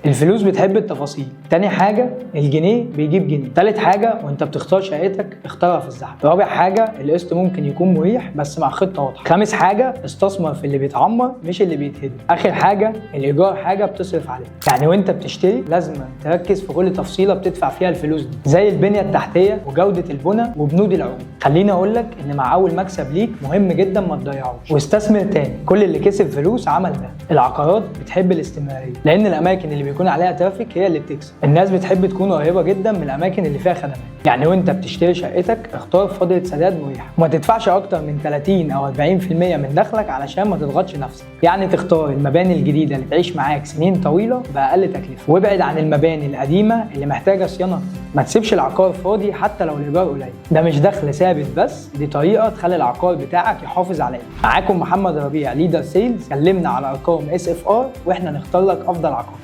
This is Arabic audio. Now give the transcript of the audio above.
الفلوس بتحب التفاصيل. تاني حاجه الجنيه بيجيب جنيه. تالت حاجه وانت بتختار شقتك اختارها في الزحمه. رابع حاجه القسط ممكن يكون مريح بس مع خطه واضحه. خامس حاجه استثمر في اللي بيتعمر مش اللي بيتهدم. اخر حاجه الايجار حاجه بتصرف عليها، يعني وانت بتشتري لازم تركز في كل تفصيله بتدفع فيها الفلوس دي، زي البنيه التحتيه وجوده البنى وبنود العقود. خليني اقول لك ان مع اول مكسب ليك مهم جدا ما تضيعوش واستثمر تاني. كل اللي كسب فلوس عمل ده. العقارات بتحب الاستمراريه لان الاماكن اللي بيكون عليها ترافيك هي اللي بتكسب. الناس بتحب تكون قريبه جدا من الاماكن اللي فيها خدمات، يعني وانت بتشتري شقتك اختار فتره سداد مريحه وما تدفعش اكتر من 30 او 40% من دخلك علشان ما تضغطش نفسك. يعني تختار المباني الجديده اللي تعيش معاك سنين طويله باقل تكلفه، وابعد عن المباني القديمه اللي محتاجه صيانه. ما تسيبش العقار فاضي حتى لو الايجار قليل. ده مش دخل ثابت بس، دي طريقه تخلي العقار بتاعك يحافظ عليك. معاكم محمد ربيع ليدر سيلز. كلمنا على ارقام SFR واحنا نختار لك افضل عقار.